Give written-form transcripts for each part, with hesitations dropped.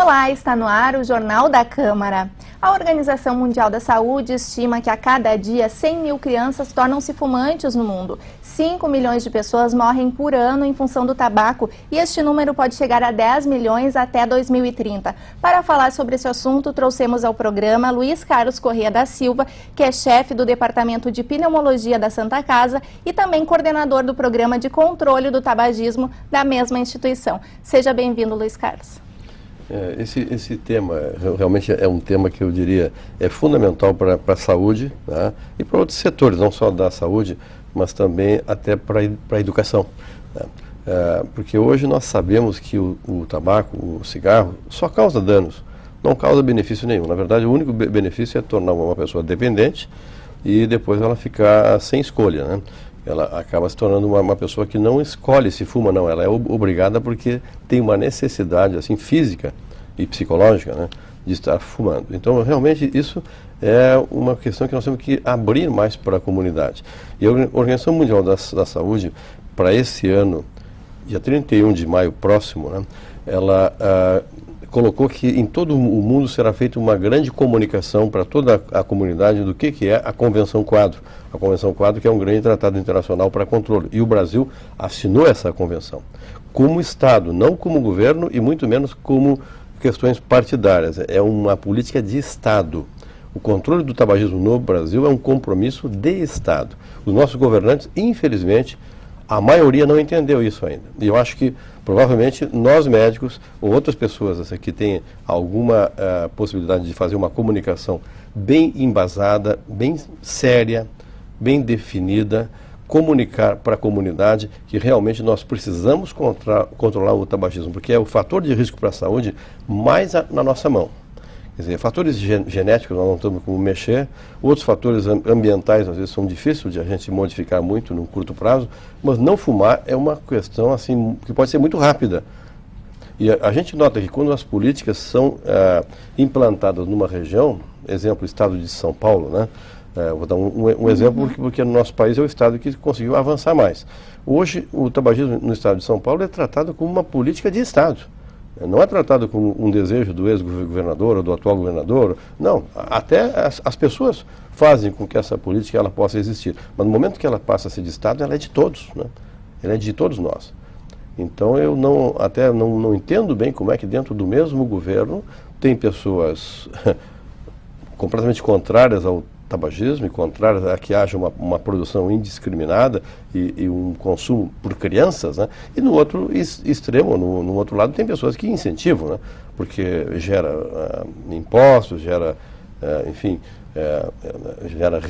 Olá, está no ar o Jornal da Câmara. A Organização Mundial da Saúde estima que a cada dia 100 mil crianças tornam-se fumantes no mundo. 5 milhões de pessoas morrem por ano em função do tabaco e este número pode chegar a 10 milhões até 2030. Para falar sobre esse assunto, trouxemos ao programa Luiz Carlos Corrêa da Silva, que é chefe do Departamento de Pneumologia da Santa Casa e também coordenador do Programa de Controle do Tabagismo da mesma instituição. Seja bem-vindo, Luiz Carlos. Esse tema realmente é um tema que eu diria é fundamental para a saúde, né? E para outros setores, não só da saúde, mas também até para a educação, né? Porque hoje nós sabemos que o tabaco, o cigarro, só causa danos, não causa benefício nenhum. Na verdade, o único benefício é tornar uma pessoa dependente e depois ela ficar sem escolha, né? Ela acaba se tornando uma pessoa que não escolhe se fuma, não. Ela é obrigada porque tem uma necessidade assim, física e psicológica, né, de estar fumando. Então, realmente, isso é uma questão que nós temos que abrir mais para a comunidade. E a Organização Mundial da Saúde, para esse ano, dia 31 de maio próximo, né, ela colocou que em todo o mundo será feita uma grande comunicação para toda a comunidade do que é a Convenção Quadro. A Convenção Quadro, que é um grande tratado internacional para controle. E o Brasil assinou essa convenção como Estado, não como governo e muito menos como questões partidárias. É uma política de Estado. O controle do tabagismo no Brasil é um compromisso de Estado. Os nossos governantes, infelizmente, a maioria não entendeu isso ainda. E eu acho que, provavelmente, nós médicos ou outras pessoas que têm alguma possibilidade de fazer uma comunicação bem embasada, bem séria, bem definida, comunicar para a comunidade que realmente nós precisamos controlar o tabagismo, porque é o fator de risco para a saúde mais na nossa mão. Quer dizer, fatores genéticos nós não temos como mexer, outros fatores ambientais às vezes são difíceis de a gente modificar muito num curto prazo, mas não fumar é uma questão assim que pode ser muito rápida. E a gente nota que quando as políticas são implantadas numa região, exemplo, o estado de São Paulo, né? Vou dar um exemplo porque no nosso país é o estado que conseguiu avançar mais. Hoje o tabagismo no estado de São Paulo é tratado como uma política de Estado. Não é tratado como um desejo do ex-governador ou do atual governador. Não, até as pessoas fazem com que essa política ela possa existir. Mas no momento que ela passa a ser de Estado, ela é de todos, né? Ela é de todos nós. Então eu não entendo bem como é que dentro do mesmo governo tem pessoas completamente contrárias ao tabagismo e contrárias a que haja uma produção indiscriminada e um consumo por crianças, né? E no outro extremo, no outro lado, tem pessoas que incentivam, né? Porque gera impostos, gera, enfim, gera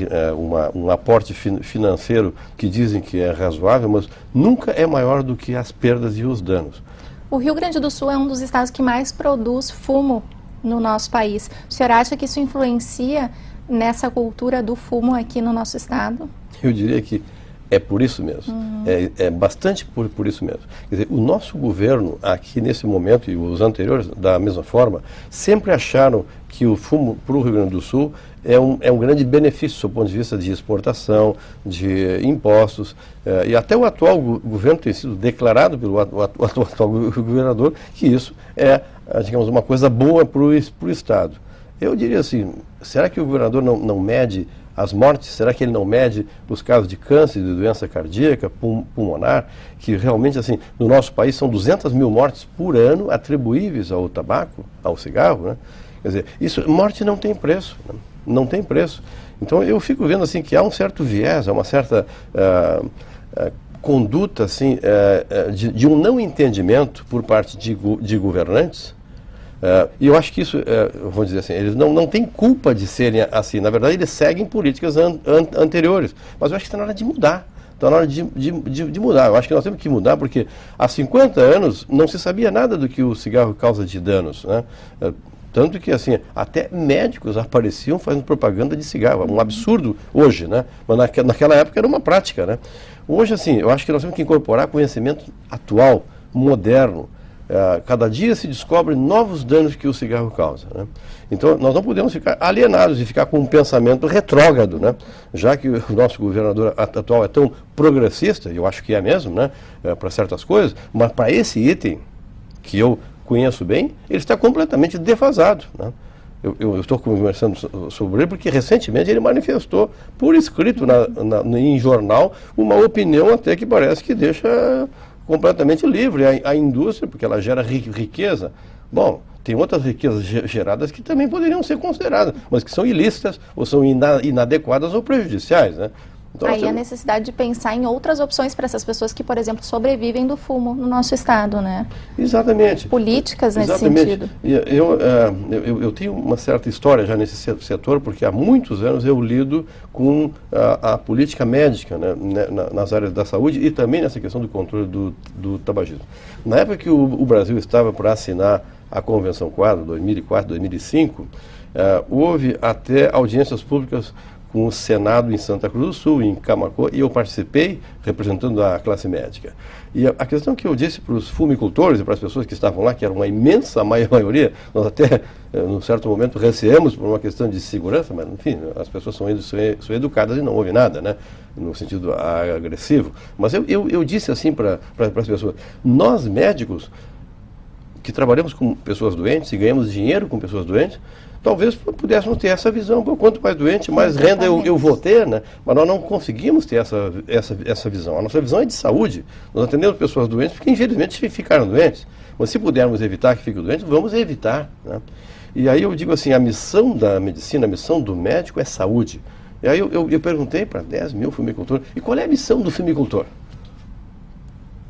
um aporte financeiro que dizem que é razoável, mas nunca é maior do que as perdas e os danos. O Rio Grande do Sul é um dos estados que mais produz fumo no nosso país. O senhor acha que isso influencia nessa cultura do fumo aqui no nosso estado? Eu diria que é por isso mesmo, é bastante por isso mesmo. Quer dizer, o nosso governo aqui nesse momento e os anteriores da mesma forma, sempre acharam que o fumo para o Rio Grande do Sul é um grande benefício do ponto de vista de exportação, de impostos, e até o atual governo tem sido declarado pelo atual governador que isso é, digamos, uma coisa boa para o Estado. Eu diria assim, será que o governador não mede as mortes? Será que ele não mede os casos de câncer, de doença cardíaca, pulmonar, que realmente, assim, no nosso país são 200 mil mortes por ano atribuíveis ao tabaco, ao cigarro, né? Quer dizer, morte não tem preço, né? Não tem preço. Então eu fico vendo, assim, que há um certo viés, há uma certa conduta, assim, de um não entendimento por parte de governantes. E eu acho que isso, vou dizer assim, eles não têm culpa de serem assim. Na verdade, eles seguem políticas anteriores. Mas eu acho que está na hora de mudar. Está na hora de mudar. Eu acho que nós temos que mudar porque há 50 anos não se sabia nada do que o cigarro causa de danos, né? Tanto que, assim, até médicos apareciam fazendo propaganda de cigarro. Um absurdo hoje, né? Mas naquela época era uma prática, né? Hoje, assim, eu acho que nós temos que incorporar conhecimento atual, moderno. Cada dia se descobrem novos danos que o cigarro causa, né? Então nós não podemos ficar alienados e ficar com um pensamento retrógrado, né? Já que o nosso governador atual é tão progressista, e eu acho que é mesmo, né? Para certas coisas, mas para esse item que eu conheço bem, ele está completamente defasado, né? Eu estou conversando sobre ele porque recentemente ele manifestou por escrito em jornal uma opinião até que parece que deixa completamente livre a indústria, porque ela gera riqueza. Bom, tem outras riquezas geradas que também poderiam ser consideradas, mas que são ilícitas, ou são inadequadas ou prejudiciais, né? Então, aí a necessidade de pensar em outras opções para essas pessoas que, por exemplo, sobrevivem do fumo no nosso estado, né? Exatamente. Políticas nesse Exatamente. sentido. Eu tenho uma certa história já nesse setor, porque há muitos anos eu lido com a política médica, né, nas áreas da saúde e também nessa questão do controle do tabagismo. Na época que o Brasil estava para assinar a Convenção Quadro, 2004, 2005, houve até audiências públicas com o Senado em Santa Cruz do Sul, em Camaquã, e eu participei representando a classe médica. E a questão que eu disse para os fumicultores e para as pessoas que estavam lá, que era uma imensa maioria, nós até, num certo momento, receamos por uma questão de segurança, mas, enfim, as pessoas são educadas e não houve nada, né, no sentido agressivo. Mas eu disse assim para as pessoas, nós médicos, que trabalhamos com pessoas doentes e ganhamos dinheiro com pessoas doentes, talvez pudéssemos ter essa visão. Quanto mais doente, mais renda eu vou ter, né? Mas nós não conseguimos ter essa visão. A nossa visão é de saúde. Nós atendemos pessoas doentes porque, infelizmente, ficaram doentes. Mas se pudermos evitar que fiquem doentes, vamos evitar, né? E aí eu digo assim, a missão da medicina, a missão do médico é saúde. E aí eu perguntei para 10 mil fumicultores, e qual é a missão do fumicultor?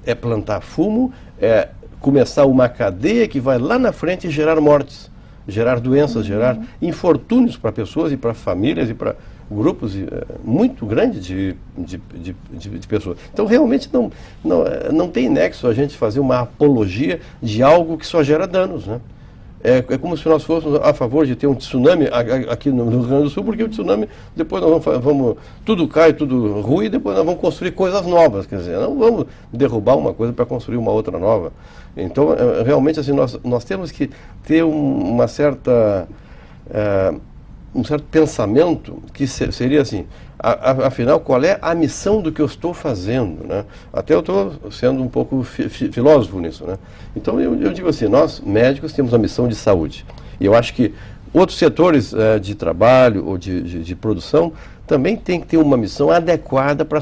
É plantar fumo, é começar uma cadeia que vai lá na frente gerar mortes, gerar doenças, gerar infortúnios para pessoas e para famílias e para grupos muito grandes de pessoas. Então, realmente, não tem nexo a gente fazer uma apologia de algo que só gera danos, né? É como se nós fôssemos a favor de ter um tsunami aqui no Rio Grande do Sul, porque o tsunami, depois nós vamos tudo cai, tudo ruim, e depois nós vamos construir coisas novas, quer dizer, não vamos derrubar uma coisa para construir uma outra nova. Então, realmente, assim, nós temos que ter um certo pensamento que seria assim, afinal, qual é a missão do que eu estou fazendo, né? Até eu estou sendo um pouco filósofo nisso, né? Então, eu digo assim, nós médicos temos a missão de saúde. E eu acho que outros setores de trabalho ou de produção também tem que ter uma missão adequada para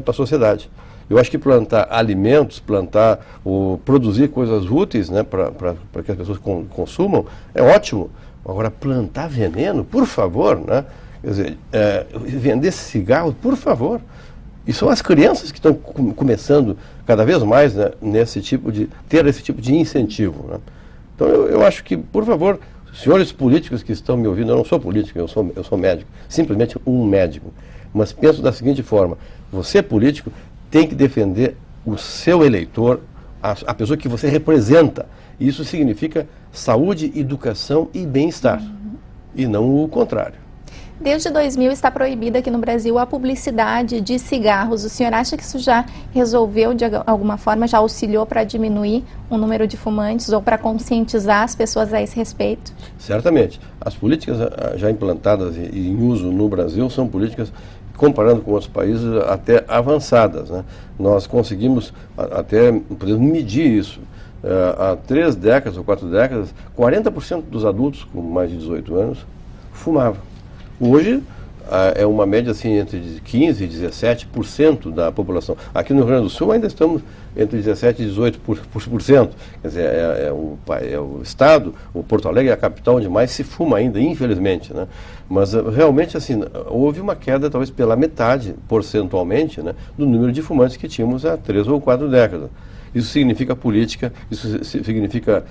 a sociedade. Eu acho que plantar alimentos, plantar ou produzir coisas úteis, né, para que as pessoas consumam, é ótimo. Agora, plantar veneno, por favor, né? Quer dizer, vender cigarro, por favor. E são as crianças que estão começando cada vez mais, né, ter esse tipo de incentivo, né? Então, eu acho que, por favor, senhores políticos que estão me ouvindo, eu não sou político, eu sou médico, simplesmente um médico. Mas penso da seguinte forma, você político tem que defender o seu eleitor, a pessoa que você representa. Isso significa saúde, educação e bem-estar, e não o contrário. Desde 2000 está proibida aqui no Brasil a publicidade de cigarros. O senhor acha que isso já resolveu, de alguma forma, já auxiliou para diminuir o número de fumantes ou para conscientizar as pessoas a esse respeito? Certamente. As políticas já implantadas e em uso no Brasil são políticas, comparando com outros países, até avançadas, né? Nós conseguimos até podemos medir isso. Há 3 décadas ou 4 décadas, 40% dos adultos com mais de 18 anos fumavam. Hoje é uma média assim entre 15% e 17% da população. Aqui no Rio Grande do Sul ainda estamos entre 17% e 18%. Quer dizer, é o estado, o Porto Alegre é a capital onde mais se fuma ainda, infelizmente, né? Mas realmente assim, houve uma queda talvez pela metade, percentualmente, né, do número de fumantes que tínhamos há 3 ou 4 décadas. Isso significa política, isso significa,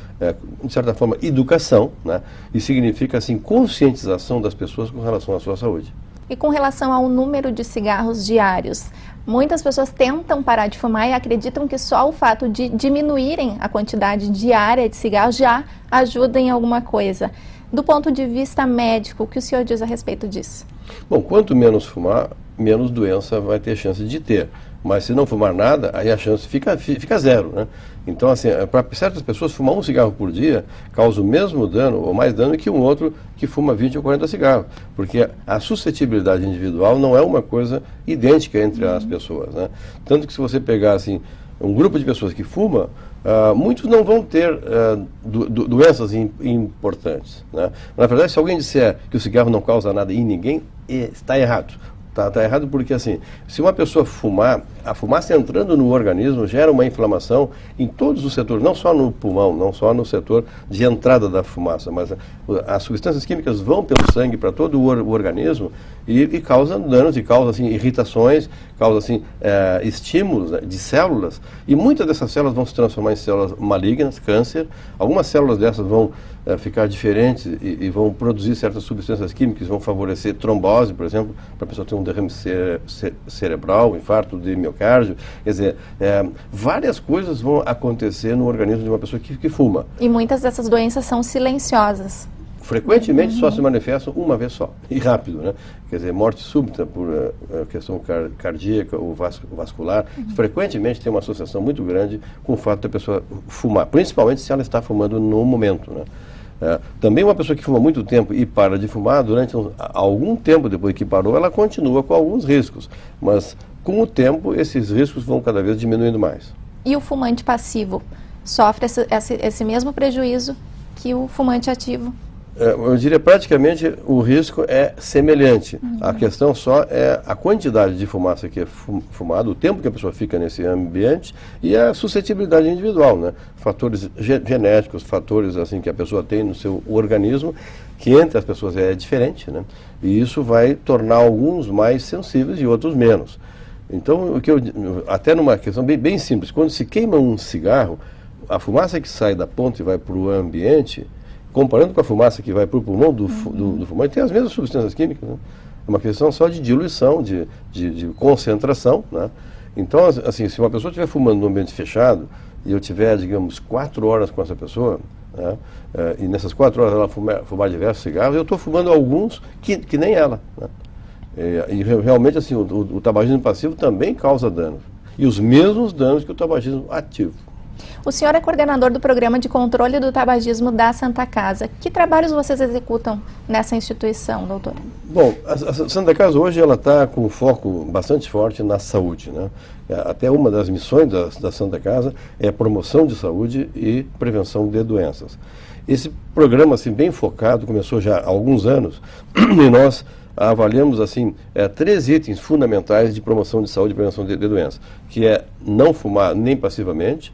de certa forma, educação, né? E significa, assim, conscientização das pessoas com relação à sua saúde. E com relação ao número de cigarros diários, muitas pessoas tentam parar de fumar e acreditam que só o fato de diminuírem a quantidade diária de cigarros já ajuda em alguma coisa. Do ponto de vista médico, o que o senhor diz a respeito disso? Bom, quanto menos fumar, menos doença vai ter chance de ter. Mas se não fumar nada, aí a chance fica zero, né? Então, assim, para certas pessoas, fumar um cigarro por dia causa o mesmo dano ou mais dano que um outro que fuma 20 ou 40 cigarros. Porque a suscetibilidade individual não é uma coisa idêntica entre as pessoas, né? Tanto que se você pegar, assim, um grupo de pessoas que fuma, muitos não vão ter doenças importantes, né? Na verdade, se alguém disser que o cigarro não causa nada em ninguém, está errado. Está errado porque, assim, se uma pessoa fumar, a fumaça entrando no organismo gera uma inflamação em todos os setores, não só no pulmão, não só no setor de entrada da fumaça, mas as substâncias químicas vão pelo sangue para todo o organismo e causam danos, e causam, assim, irritações, causam, assim, estímulos, né, de células, e muitas dessas células vão se transformar em células malignas, câncer. Algumas células dessas vão ficar diferentes e vão produzir certas substâncias químicas, vão favorecer trombose, por exemplo, para a pessoa ter um derrame cerebral, infarto de miocárdio. Quer dizer, várias coisas vão acontecer no organismo de uma pessoa que fuma. E muitas dessas doenças são silenciosas. Frequentemente só se manifestam uma vez só, e rápido, né? Quer dizer, morte súbita por questão cardíaca ou vascular, frequentemente tem uma associação muito grande com o fato da pessoa fumar, principalmente se ela está fumando no momento, né? Também uma pessoa que fuma muito tempo e para de fumar, durante algum tempo depois que parou, ela continua com alguns riscos, mas com o tempo esses riscos vão cada vez diminuindo mais. E o fumante passivo sofre esse mesmo prejuízo que o fumante ativo? Eu diria praticamente o risco é semelhante. A questão só é a quantidade de fumaça que é fumada, o tempo que a pessoa fica nesse ambiente e a suscetibilidade individual, né? Fatores genéticos, fatores assim que a pessoa tem no seu organismo, que entre as pessoas é diferente, né? E isso vai tornar alguns mais sensíveis e outros menos. Então, até numa questão bem simples, quando se queima um cigarro, a fumaça que sai da ponta e vai para o ambiente, comparando com a fumaça que vai para o pulmão do fumante, tem as mesmas substâncias químicas, né? É uma questão só de diluição, de concentração, né? Então, assim, se uma pessoa estiver fumando num ambiente fechado e eu tiver, digamos, 4 horas com essa pessoa, né, e nessas 4 horas ela fumar diversos cigarros, eu estou fumando alguns que nem ela, né? E realmente, assim, o tabagismo passivo também causa danos. E os mesmos danos que o tabagismo ativo. O senhor é coordenador do Programa de Controle do Tabagismo da Santa Casa. Que trabalhos vocês executam nessa instituição, doutor? Bom, a Santa Casa hoje ela está com um foco bastante forte na saúde, né? Até uma das missões da Santa Casa é a promoção de saúde e prevenção de doenças. Esse programa, assim, bem focado, começou já há alguns anos, e nós avaliamos, assim, 3 itens fundamentais de promoção de saúde e prevenção de doenças, que é não fumar nem passivamente,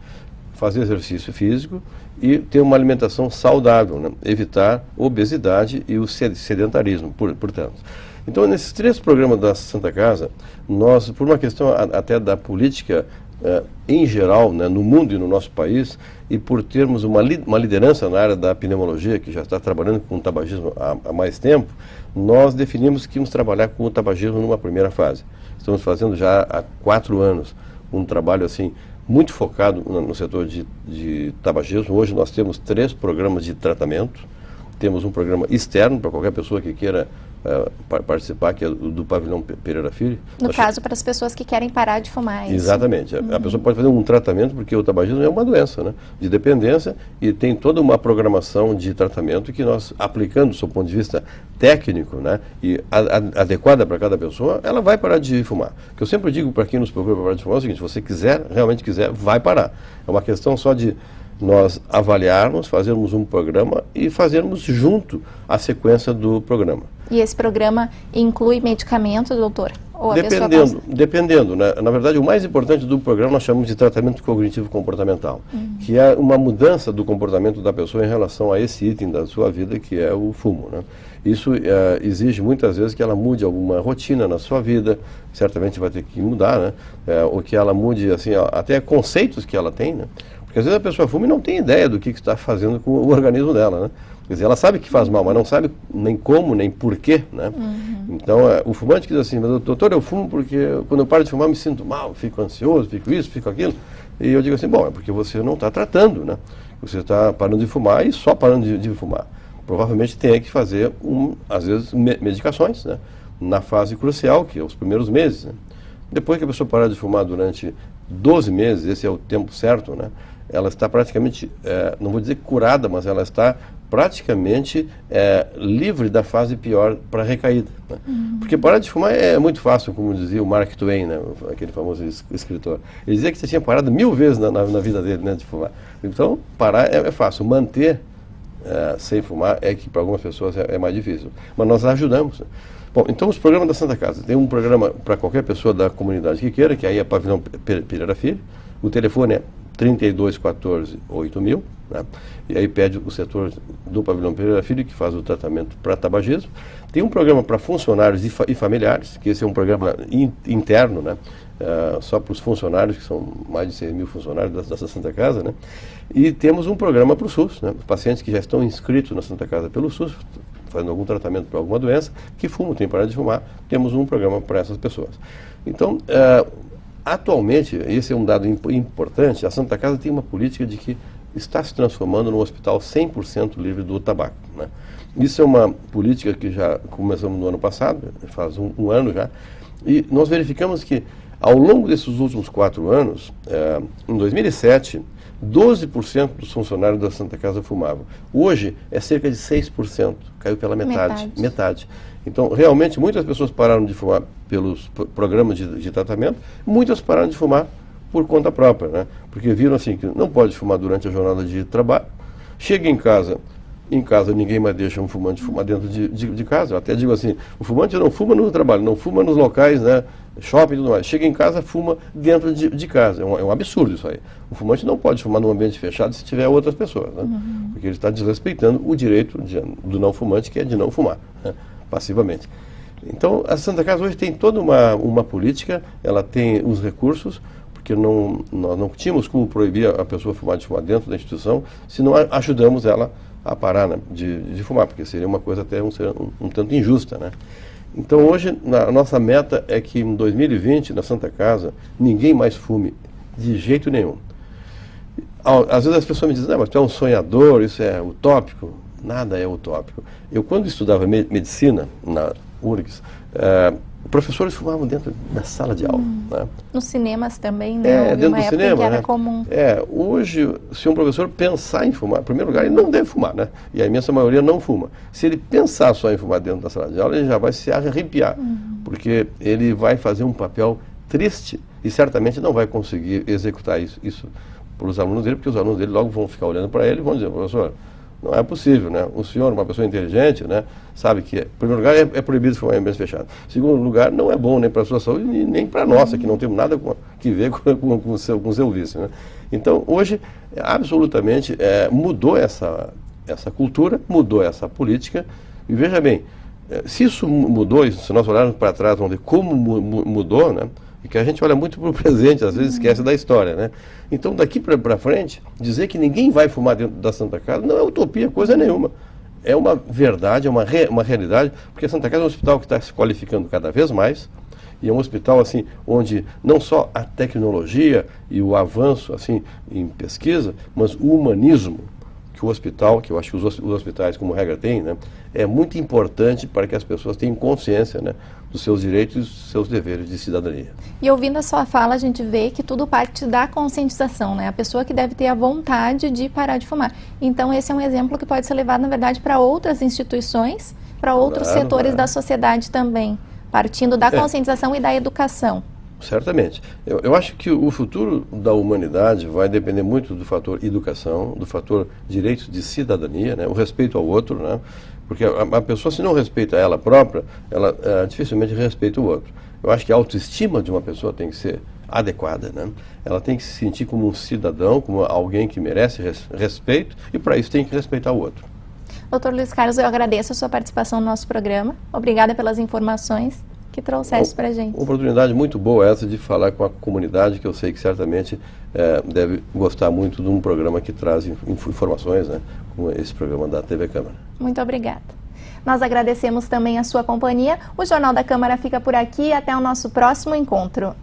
fazer exercício físico e ter uma alimentação saudável, né? Evitar obesidade e o sedentarismo, portanto. Então, nesses 3 programas da Santa Casa, nós, por uma questão até da política em geral, né, no mundo e no nosso país, e por termos uma liderança na área da pneumologia, que já está trabalhando com o tabagismo há mais tempo, nós definimos que íamos trabalhar com o tabagismo numa primeira fase. Estamos fazendo já há 4 anos um trabalho, assim, muito focado no setor de tabagismo. Hoje nós temos 3 programas de tratamento. Temos um programa externo para qualquer pessoa que queira participar, que é do Pavilhão Pereira Filho. No caso, para as pessoas que querem parar de fumar. Exatamente. A pessoa pode fazer um tratamento, porque o tabagismo é uma doença, né, de dependência, e tem toda uma programação de tratamento que nós, aplicando do seu ponto de vista técnico, né, e adequada para cada pessoa, ela vai parar de fumar. O que eu sempre digo para quem nos procura para parar de fumar é o seguinte: se você quiser, realmente quiser, vai parar. É uma questão só de nós avaliarmos, fazermos um programa e fazermos junto a sequência do programa. E esse programa inclui medicamento, doutor? Ou Dependendo, né? Na verdade, o mais importante do programa nós chamamos de tratamento cognitivo-comportamental, que é uma mudança do comportamento da pessoa em relação a esse item da sua vida, que é o fumo, né? Isso exige muitas vezes que ela mude alguma rotina na sua vida, certamente vai ter que mudar, né? Ou que ela mude, assim, até conceitos que ela tem, né? Porque às vezes a pessoa fuma e não tem ideia do que está fazendo com o organismo dela, né? Quer dizer, ela sabe que faz mal, mas não sabe nem como, nem porquê, né? Então, o fumante diz assim: mas, doutor, eu fumo porque quando eu paro de fumar eu me sinto mal, fico ansioso, fico isso, fico aquilo. E eu digo assim: bom, é porque você não está tratando, né? Você está parando de fumar e só parando de fumar. Provavelmente tem que fazer, às vezes, medicações, né? Na fase crucial, que é os primeiros meses, né? Depois que a pessoa parar de fumar durante 12 meses, esse é o tempo certo, né? Ela está praticamente, não vou dizer curada, mas ela está praticamente livre da fase pior para recaída. Né? Porque parar de fumar é muito fácil, como dizia o Mark Twain, né? Aquele famoso escritor. Ele dizia que você tinha parado 1000 vezes na vida dele, né, de fumar. Então, parar é fácil. Manter sem fumar é que para algumas pessoas é mais difícil. Mas nós ajudamos. Né? Bom, então os programas da Santa Casa. Tem um programa para qualquer pessoa da comunidade que queira, que aí é Pavilhão Pereira Filho. O telefone é 3214-8000, né? E aí pede o setor do Pavilhão Pereira Filho, que faz o tratamento para tabagismo. Tem um programa para funcionários e familiares, que esse é um programa interno, né? Só para os funcionários, que são mais de 6.000 funcionários da Santa Casa, né? E temos um programa para o SUS, né? Os pacientes que já estão inscritos na Santa Casa pelo SUS, fazendo algum tratamento para alguma doença, que fumam, tem parado de fumar, temos um programa para essas pessoas. Então, atualmente, esse é um dado importante, a Santa Casa tem uma política de que está se transformando num hospital 100% livre do tabaco. Né? Isso é uma política que já começamos no ano passado, faz um ano já, e nós verificamos que ao longo desses últimos 4 anos, em 2007, 12% dos funcionários da Santa Casa fumavam. Hoje é cerca de 6%, caiu pela metade. Então, realmente, muitas pessoas pararam de fumar pelos programas de tratamento, muitas pararam de fumar por conta própria, né? Porque viram assim que não pode fumar durante a jornada de trabalho, chega em casa ninguém mais deixa um fumante fumar dentro de casa. Eu até digo assim, o fumante não fuma no trabalho, não fuma nos locais, né, shopping e tudo mais. Chega em casa, fuma dentro de casa. É um absurdo isso aí. O fumante não pode fumar num ambiente fechado se tiver outras pessoas, né? Porque ele está desrespeitando o direito do não fumante, que é de não fumar, né, passivamente. Então, a Santa Casa hoje tem toda uma política, ela tem os recursos, porque nós não tínhamos como proibir a pessoa de fumar dentro da instituição, se não ajudamos ela a parar, né, de fumar, porque seria uma coisa até um tanto injusta, né? Então hoje a nossa meta é que em 2020, na Santa Casa, ninguém mais fume de jeito nenhum. Às vezes as pessoas me dizem, mas tu é um sonhador, isso é utópico. Nada é utópico. Eu quando estudava medicina na URGS, professores fumavam dentro da sala de aula. Né? Nos cinemas também, né? Dentro do cinema, era comum. Hoje, se um professor pensar em fumar, em primeiro lugar, ele não deve fumar, né? E a imensa maioria não fuma. Se ele pensar só em fumar dentro da sala de aula, ele já vai se arrepiar, porque ele vai fazer um papel triste e certamente não vai conseguir executar isso para os alunos dele, porque os alunos dele logo vão ficar olhando para ele e vão dizer, professor, não é possível, né? O senhor, uma pessoa inteligente, né, sabe que, em primeiro lugar, é proibido fumar em ambientes fechados. Em segundo lugar, não é bom nem para a sua saúde, nem para a nossa, que não temos nada que ver com o seu vício. Né? Então, hoje, absolutamente, mudou essa cultura, mudou essa política. E veja bem, se isso mudou, se nós olharmos para trás, vamos ver como mudou, né? E que a gente olha muito para o presente, às vezes esquece da história, né? Então, daqui para frente, dizer que ninguém vai fumar dentro da Santa Casa não é utopia, coisa nenhuma. É uma verdade, é uma realidade, porque a Santa Casa é um hospital que está se qualificando cada vez mais, e é um hospital, assim, onde não só a tecnologia e o avanço, assim, em pesquisa, mas o humanismo que o hospital, que eu acho que os hospitais, como regra, têm, né, é muito importante para que as pessoas tenham consciência, né, dos seus direitos e dos seus deveres de cidadania. E ouvindo a sua fala, a gente vê que tudo parte da conscientização, né? A pessoa que deve ter a vontade de parar de fumar. Então, esse é um exemplo que pode ser levado, na verdade, para outras instituições, para outros setores da sociedade também, partindo da conscientização e da educação. Certamente. Eu acho que o futuro da humanidade vai depender muito do fator educação, do fator direito de cidadania, né? O respeito ao outro, né? Porque a pessoa, se não respeita ela própria, ela dificilmente respeita o outro. Eu acho que a autoestima de uma pessoa tem que ser adequada, né? Ela tem que se sentir como um cidadão, como alguém que merece respeito, e para isso tem que respeitar o outro. Doutor Luiz Carlos, eu agradeço a sua participação no nosso programa. Obrigada pelas informações que trouxeste para a gente. Uma oportunidade muito boa essa de falar com a comunidade, que eu sei que certamente deve gostar muito de um programa que traz informações, né, como esse programa da TV Câmara. Muito obrigada. Nós agradecemos também a sua companhia. O Jornal da Câmara fica por aqui. Até o nosso próximo encontro.